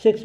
6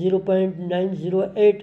0.908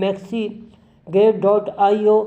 maxigate.io,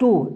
2।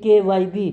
KYB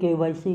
KYC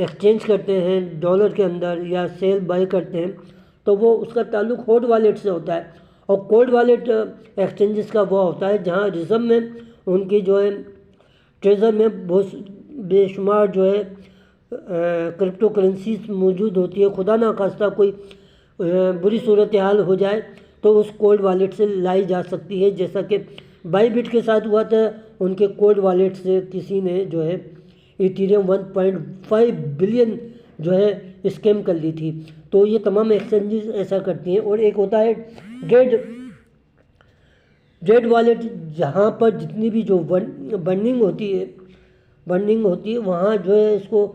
exchange کرتے ہیں dollar کے اندر یا سیل بائی کرتے ہیں تو وہ اس کا تعلق ہاٹ والیٹ سے ہوتا ہے، اور کولڈ والیٹ ایکسچینجز کا وہ ہوتا ہے جہاں ریزرو میں ان کی جو ہے ٹریزر میں بہت بے شمار جو ہے کرپٹو کرنسیز موجود ہوتی ہے۔ خدا نہ خواستہ کوئی بری صورتحال ہو جائے تو اس کولڈ والیٹ سے لائی جا سکتی ہے، جیسا کہ بائی بٹ کے ساتھ ہوا تھا۔ ان کے کولڈ والیٹ سے کسی نے جو ہے ایتھیریم 1.5 بلین جو ہے اسکیم کر لی تھی۔ تو یہ تمام ایکسچینجز ایسا کرتی ہیں۔ اور ایک ہوتا ہے ڈیڈ والیٹ، جہاں پر جتنی بھی جو برننگ ہوتی ہے وہاں جو ہے اس کو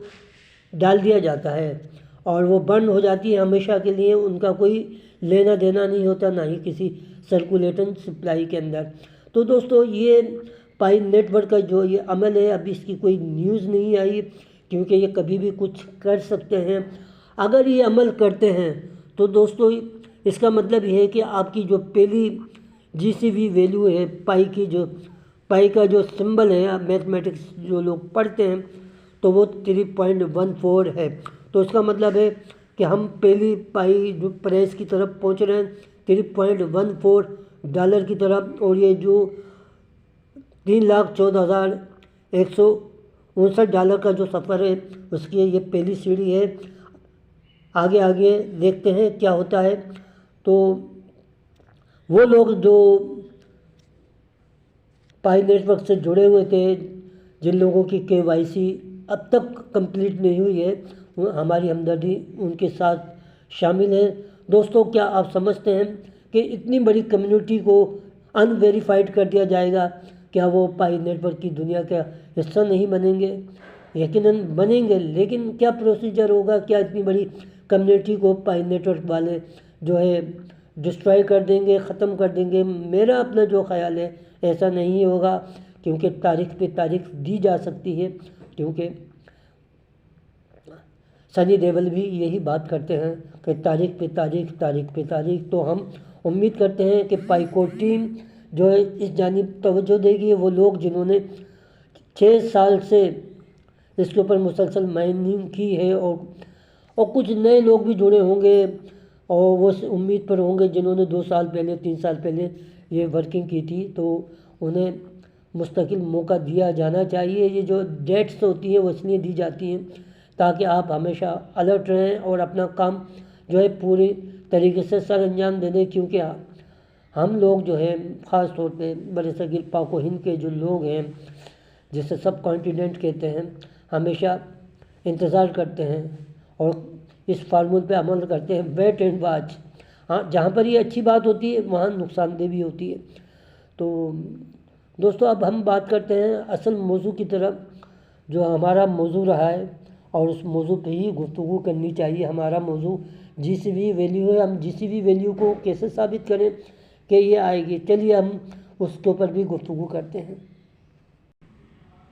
ڈال دیا جاتا ہے اور وہ برن ہو جاتی ہے ہمیشہ کے لیے، ان کا کوئی لینا دینا نہیں ہوتا، نہ ہی کسی سرکولیٹنگ سپلائی کے اندر۔ تو دوستو یہ پائی نیٹ ورک کا جو یہ عمل ہے، ابھی اس کی کوئی نیوز نہیں آئی کیونکہ یہ کبھی بھی کچھ کر سکتے ہیں۔ اگر یہ عمل کرتے ہیں تو دوستو اس کا مطلب یہ ہے کہ آپ کی جو پہلی جی سی وی ویلیو ہے، پائی کا جو سمبل ہے، میتھمیٹکس جو لوگ پڑھتے ہیں تو وہ 3.14 ہے۔ تو اس کا مطلب ہے کہ ہم پہلی پائی جو پرائز کی طرف پہنچ رہے ہیں 3.14 ڈالر کی طرف، اور یہ جو 3,14,159 ڈالر کا جو سفر ہے اس کی یہ پہلی سیڑھی ہے۔ آگے دیکھتے ہیں کیا ہوتا ہے۔ تو وہ لوگ جو پائی نیٹ ورک سے جڑے ہوئے تھے، جن لوگوں کی KYC اب تک کمپلیٹ نہیں ہوئی ہے، ہماری ہمدردی ان کے ساتھ شامل ہے۔ دوستو کیا آپ سمجھتے ہیں کہ اتنی بڑی کمیونٹی کو ان ویریفائڈ کر دیا جائے گا؟ کیا وہ پائی نیٹ ورک کی دنیا کا حصہ نہیں بنیں گے؟ یقیناً بنیں گے، لیکن کیا پروسیجر ہوگا؟ کیا اتنی بڑی کمیونٹی کو پائی نیٹ ورک والے جو ہے ڈسٹرائی کر دیں گے، ختم کر دیں گے؟ میرا اپنا جو خیال ہے ایسا نہیں ہوگا، کیونکہ تاریخ پہ تاریخ دی جا سکتی ہے، کیونکہ سنی دیول بھی یہی بات کرتے ہیں کہ تاریخ پہ تاریخ۔ تو ہم امید کرتے ہیں کہ پائی کور ٹیم جو ہے اس جانب توجہ دے گی۔ وہ لوگ جنہوں نے 6 سال سے اس کے اوپر مسلسل مائننگ کی ہے، اور کچھ نئے لوگ بھی جڑے ہوں گے، اور وہ امید پر ہوں گے جنہوں نے 2 سال پہلے 3 سال پہلے یہ ورکنگ کی تھی، تو انہیں مستقل موقع دیا جانا چاہیے۔ یہ جو ڈیٹس ہوتی ہیں وہ اس لیے دی جاتی ہیں تاکہ آپ ہمیشہ الرٹ رہیں اور اپنا کام جو ہے پوری طریقے سے سر انجام دے دیں، کیونکہ ہم لوگ جو ہے خاص طور پہ برصغیر پاک و ہند کے جو لوگ ہیں، جسے سب کانٹیننٹ کہتے ہیں، ہمیشہ انتظار کرتے ہیں اور اس فارمول پہ عمل کرتے ہیں، ویٹ اینڈ واچ۔ ہاں، جہاں پر یہ اچھی بات ہوتی ہے وہاں نقصان دہ بھی ہوتی ہے۔ تو دوستو اب ہم بات کرتے ہیں اصل موضوع کی طرف، جو ہمارا موضوع رہا ہے، اور اس موضوع پہ ہی گفتگو کرنی چاہیے۔ ہمارا موضوع جی سی وی ویلیو ہے۔ ہم جی سی وی ویلیو کو کیسے ثابت کریں کہ یہ آئے گی؟ چلیے ہم اس کے اوپر بھی گفتگو کرتے ہیں۔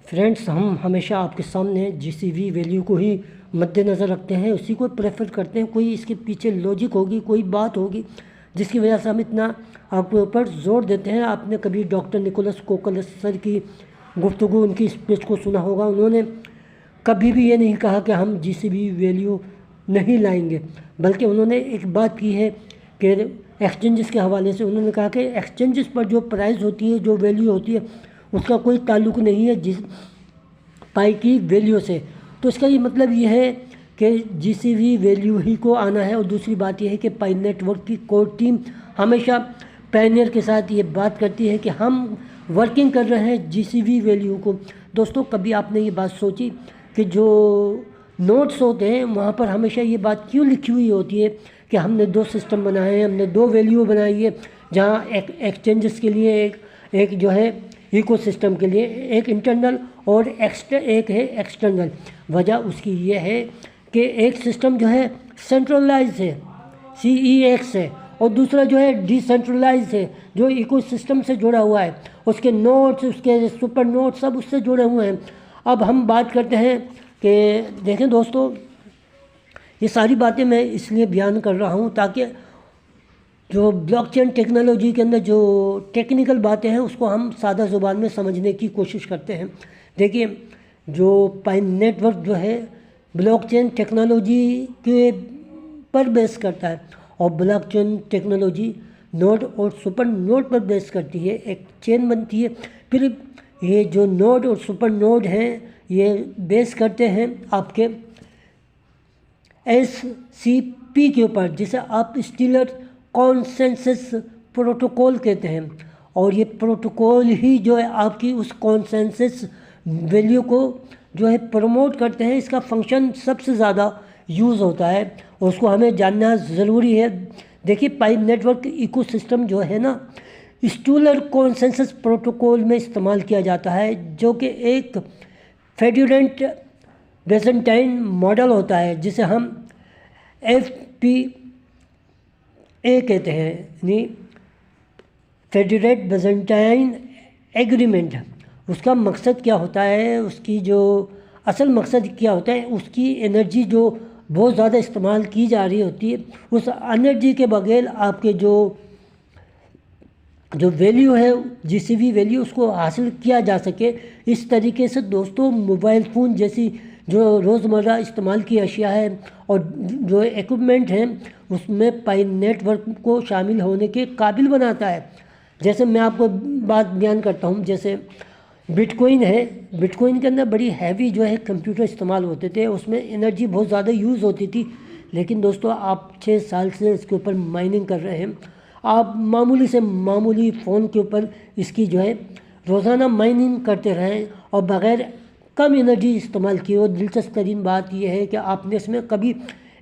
فرینڈس، ہم ہمیشہ آپ کے سامنے جی سی وی ویلیو کو ہی مد نظر رکھتے ہیں، اسی کو پریفر کرتے ہیں۔ کوئی اس کے پیچھے لاجک ہوگی، کوئی بات ہوگی جس کی وجہ سے ہم اتنا آپ کے اوپر زور دیتے ہیں۔ آپ نے کبھی ڈاکٹر نکولس کوکلس سر کی گفتگو، ان کی اسپیچ کو سنا ہوگا۔ انہوں نے کبھی بھی یہ نہیں کہا کہ ہم جی سی وی ویلیو نہیں لائیں گے، بلکہ انہوں نے ایک بات کی ہے کہ ایکسچینجز کے حوالے سے انہوں نے کہا کہ ایکسچینجز پر جو پرائز ہوتی ہے، جو ویلیو ہوتی ہے، اس کا کوئی تعلق نہیں ہے جس پائی کی ویلیو سے۔ تو اس کا یہ مطلب یہ ہے کہ جی سی وی ویلیو ہی کو آنا ہے۔ اور دوسری بات یہ ہے کہ پائی نیٹ ورک کی کور ٹیم ہمیشہ پائنیئر کے ساتھ یہ بات کرتی ہے کہ ہم ورکنگ کر رہے ہیں جی سی وی ویلیو کو۔ دوستو کبھی آپ نے یہ بات سوچی کہ جو نوٹس ہوتے ہیں وہاں پر ہمیشہ یہ بات کیوں لکھی ہوئی ہوتی ہے کہ ہم نے 2 سسٹم بنائے ہیں، ہم نے 2 ویلیو بنائی ہے، جہاں ایکسچینجز کے لیے ایک جو ہے ایکو سسٹم کے لیے ایک انٹرنل اور ایک ہے ایکسٹرنل۔ وجہ اس کی یہ ہے کہ ایک سسٹم جو ہے سینٹرلائز ہے، CEX ہے، اور دوسرا جو ہے ڈی سینٹرلائز ہے، جو ایکو سسٹم سے جڑا ہوا ہے۔ اس کے نوٹس، اس کے سپر نوٹس سب اس سے جڑے ہوئے ہیں۔ اب ہم بات کرتے ہیں کہ دیکھیں دوستو، یہ ساری باتیں میں اس لیے بیان کر رہا ہوں تاکہ جو بلاک چین ٹیکنالوجی کے اندر جو ٹیکنیکل باتیں ہیں اس کو ہم سادہ زبان میں سمجھنے کی کوشش کرتے ہیں۔ دیکھیے، جو پائی نیٹ ورک جو ہے بلاک چین ٹیکنالوجی کے پر بیس کرتا ہے، اور بلاک چین ٹیکنالوجی نوڈ اور سپر نوڈ پر بیس کرتی ہے، ایک چین بنتی ہے، پھر یہ جو نوڈ اور سپر نوڈ ہیں یہ بیس کرتے ہیں آپ کے SCP کے اوپر، جسے آپ اسٹیلر کانسنسس پروٹوکول کہتے ہیں، اور یہ پروٹوکول ہی جو ہے آپ کی اس کانسنسس ویلیو کو جو ہے پروموٹ کرتے ہیں۔ اس کا فنکشن سب سے زیادہ یوز ہوتا ہے اور اس کو ہمیں جاننا ضروری ہے۔ دیکھیے پائی نیٹ ورک ایکو سسٹم جو ہے نا، اسٹیلر کانسنسس پروٹوکول میں استعمال کیا جاتا ہے، جو کہ ایک فیڈرنٹ بیزنٹائن ماڈل ہوتا ہے، جسے ہم FPA کہتے ہیں، یعنی فیڈرنٹ بیزنٹائن ایگریمنٹ۔ اس کا مقصد کیا ہوتا ہے، اس کی جو اصل مقصد کیا ہوتا ہے، اس کی انرجی جو بہت زیادہ استعمال کی جا رہی ہوتی ہے، اس انرجی کے بغیر آپ کے جو ویلیو ہے، GCV ویلیو، اس کو حاصل کیا جا سکے۔ اس طریقے سے دوستوں موبائل فون جیسی جو روزمرہ استعمال کی اشیاء ہے اور جو ایکوپمنٹ ہیں، اس میں پائی نیٹ ورک کو شامل ہونے کے قابل بناتا ہے۔ جیسے میں آپ کو بات بیان کرتا ہوں، جیسے بٹ کوئن ہے، بٹ کوئن کے اندر بڑی ہیوی جو ہے کمپیوٹر استعمال ہوتے تھے، اس میں انرجی بہت زیادہ یوز ہوتی تھی، لیکن دوستو آپ 6 سال سے اس کے اوپر مائننگ کر رہے ہیں۔ آپ معمولی سے معمولی فون کے اوپر اس کی جو ہے روزانہ مائننگ کرتے رہیں اور بغیر کم انرجی استعمال کی ہو۔ دلچسپ ترین بات یہ ہے کہ آپ نے اس میں کبھی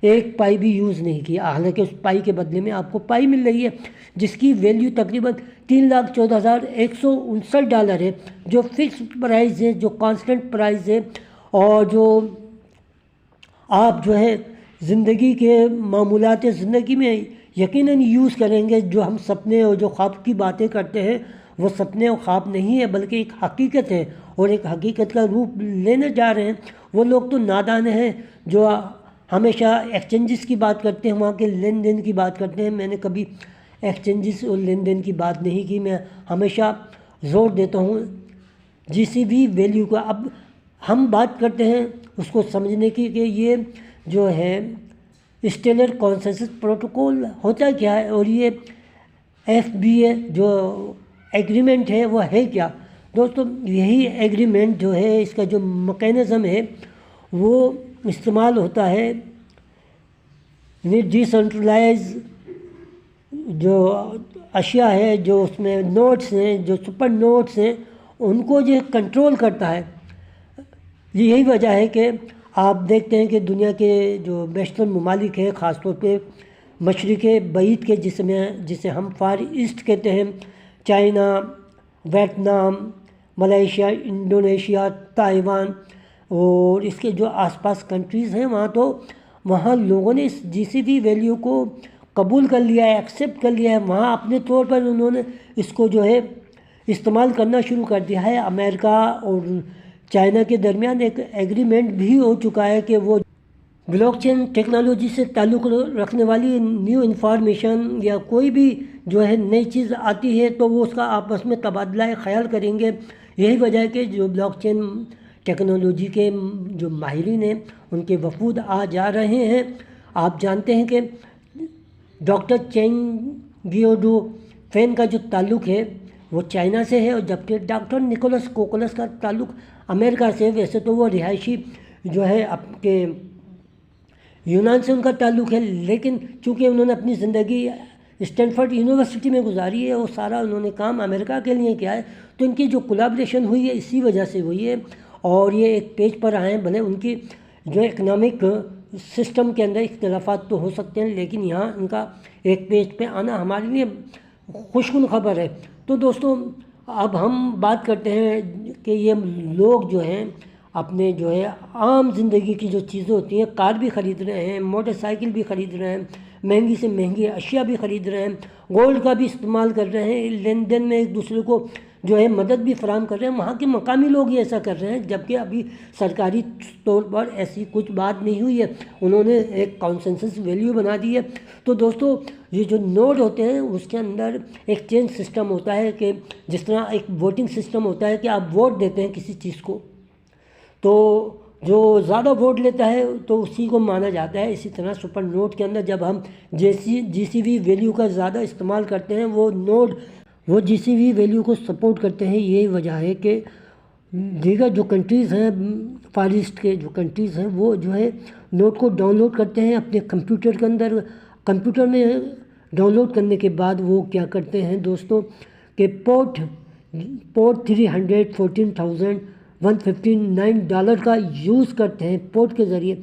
ایک پائی بھی یوز نہیں کیا، حالانکہ اس پائی کے بدلے میں آپ کو پائی مل رہی ہے، جس کی ویلیو تقریباً $3,14,159 ہے، جو فکس پرائز ہے، جو کانسٹنٹ پرائز ہے، اور جو آپ جو ہے زندگی کے معمولات زندگی میں یقیناً یوز کریں گے۔ جو ہم سپنے اور جو خواب کی باتیں کرتے ہیں، وہ سپنے اور خواب نہیں ہے، بلکہ ایک حقیقت ہے، اور ایک حقیقت کا روپ لینے جا رہے ہیں۔ وہ لوگ تو نادان ہیں جو ہمیشہ ایکسچینجز کی بات کرتے ہیں، وہاں کے لین دین کی بات کرتے ہیں۔ میں نے کبھی ایکسچینجز اور لین دین کی بات نہیں کی، میں ہمیشہ زور دیتا ہوں GCV ویلیو کا۔ اب ہم بات کرتے ہیں اس کو سمجھنے کی کہ یہ جو ہے اسٹیلر کانسنسس پروٹوکول ہوتا کیا ہے، اور یہ FBA جو ایگریمنٹ ہے وہ ہے کیا۔ دوستو یہی ایگریمنٹ جو ہے، اس کا جو میکینزم ہے وہ استعمال ہوتا ہے ڈی سینٹرلائز جو اشیاء ہے، جو اس میں نوڈس ہیں، جو سپر نوڈس ہیں، ان کو جو کنٹرول کرتا ہے۔ یہی وجہ ہے کہ آپ دیکھتے ہیں کہ دنیا کے جو بیشتر ممالک ہیں، خاص طور پہ مشرق بعید کے جسے ہم فار ایسٹ کہتے ہیں، China, Vietnam, Malaysia, Indonesia, Taiwan اور اس کے جو آس پاس کنٹریز ہیں، وہاں لوگوں نے اس GCV ویلیو کو قبول کر لیا ہے، ایکسیپٹ کر لیا ہے۔ وہاں اپنے طور پر انہوں نے اس کو جو ہے استعمال کرنا شروع کر دیا ہے۔ امریکہ اور چائنا کے درمیان ایک ایگریمنٹ بھی ہو چکا ہے کہ وہ بلاک چین ٹیکنالوجی سے تعلق رکھنے والی نیو انفارمیشن یا کوئی بھی جو ہے نئی چیز آتی ہے تو وہ اس کا آپس میں تبادلہ خیال کریں گے۔ یہی وجہ ہے کہ جو بلاک چین ٹیکنالوجی کے جو ماہرین ہیں، ان کے وفود آ جا رہے ہیں۔ آپ جانتے ہیں کہ ڈاکٹر چینگ گیوڈو فین کا جو تعلق ہے وہ چائنا سے ہے، اور جبکہ ڈاکٹر نکولس کوکولس کا تعلق امریکہ سے۔ ویسے تو وہ رہائشی جو ہے آپ کے یونان سے ان کا تعلق ہے، لیکن چونکہ انہوں نے اپنی زندگی اسٹینفورڈ یونیورسٹی میں گزاری ہے، وہ سارا انہوں نے کام امریکہ کے لیے کیا ہے، تو ان کی جو کولیبریشن ہوئی ہے اسی وجہ سے ہوئی ہے، اور یہ ایک پیج پر آئے ہیں۔ بھلے ان کی جو اکنامک سسٹم کے اندر اختلافات تو ہو سکتے ہیں، لیکن یہاں ان کا ایک پیج پہ آنا ہمارے لیے خوشگوار خبر ہے۔ تو دوستوں اب ہم بات کرتے ہیں کہ یہ لوگ جو ہیں اپنے جو ہے عام زندگی کی جو چیزیں ہوتی ہیں، کار بھی خرید رہے ہیں، موٹر سائیکل بھی خرید رہے ہیں، مہنگی سے مہنگی اشیاء بھی خرید رہے ہیں، گولڈ کا بھی استعمال کر رہے ہیں، لین دین میں ایک دوسرے کو جو ہے مدد بھی فراہم کر رہے ہیں۔ وہاں کے مقامی لوگ ہی ایسا کر رہے ہیں، جبکہ ابھی سرکاری طور پر ایسی کچھ بات نہیں ہوئی ہے، انہوں نے ایک کانسنسس ویلیو بنا دی ہے۔ تو دوستو یہ جو نوڈ ہوتے ہیں اس کے اندر ایک چین سسٹم ہوتا ہے کہ جس طرح ایک ووٹنگ سسٹم ہوتا ہے کہ آپ ووٹ دیتے ہیں کسی چیز کو، تو جو زیادہ ووٹ لیتا ہے تو اسی کو مانا جاتا ہے۔ اسی طرح سپر نوٹ کے اندر جب ہم جی سی وی ویلیو کا زیادہ استعمال کرتے ہیں، وہ جی سی وی ویلیو کو سپورٹ کرتے ہیں۔ یہی وجہ ہے کہ دیگر جو کنٹریز ہیں، فار ایسٹ کے جو کنٹریز ہیں، وہ جو ہے نوٹ کو ڈاؤن لوڈ کرتے ہیں اپنے کمپیوٹر کے اندر۔ کمپیوٹر میں ڈاؤن لوڈ کرنے کے بعد وہ کیا کرتے ہیں دوستوں کہ پورٹ $314,159 کا یوز کرتے ہیں پورٹ کے ذریعے،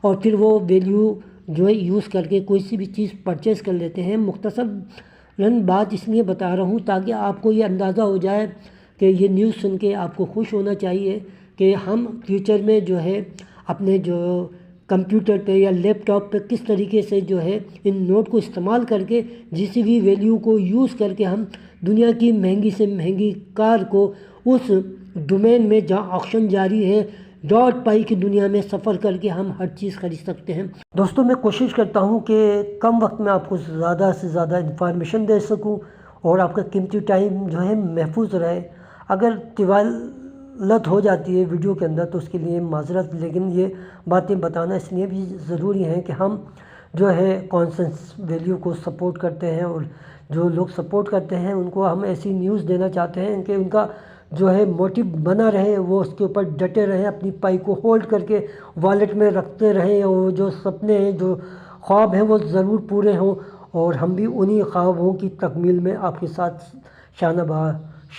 اور پھر وہ ویلیو جو ہے یوز کر کے کوئی سی بھی چیز پرچیز کر لیتے ہیں۔ مختصراً بات اس لیے بتا رہا ہوں تاکہ آپ کو یہ اندازہ ہو جائے کہ یہ نیوز سن کے آپ کو خوش ہونا چاہیے کہ ہم فیوچر میں جو ہے اپنے جو کمپیوٹر پہ یا لیپ ٹاپ پہ کس طریقے سے جو ہے ان نوٹ کو استعمال کر کے جی سی وی ویلیو کو یوز کر کے ہم دنیا کی مہنگی سے مہنگی کار کو اس ڈومین میں جہاں آکشن جاری ہے .پائی کی دنیا میں سفر کر کے ہم ہر چیز خرید سکتے ہیں۔ دوستوں میں کوشش کرتا ہوں کہ کم وقت میں آپ کو زیادہ سے زیادہ انفارمیشن دے سکوں اور آپ کا قیمتی ٹائم جو ہے محفوظ رہے۔ اگر طوالت ہو جاتی ہے ویڈیو کے اندر تو اس کے لیے معذرت، لیکن یہ باتیں بتانا اس لیے بھی ضروری ہے کہ ہم جو ہے کون سے ویلیو کو سپورٹ کرتے ہیں، اور جو لوگ سپورٹ کرتے ہیں ان کو ہم ایسی نیوز دینا چاہتے ہیں کہ ان کا جو ہے موٹیو بنا رہے، وہ اس کے اوپر ڈٹے رہیں، اپنی پائی کو ہولڈ کر کے والیٹ میں رکھتے رہیں، اور جو سپنے ہیں، جو خواب ہیں وہ ضرور پورے ہوں، اور ہم بھی انہی خوابوں کی تکمیل میں آپ کے ساتھ شانہ بہ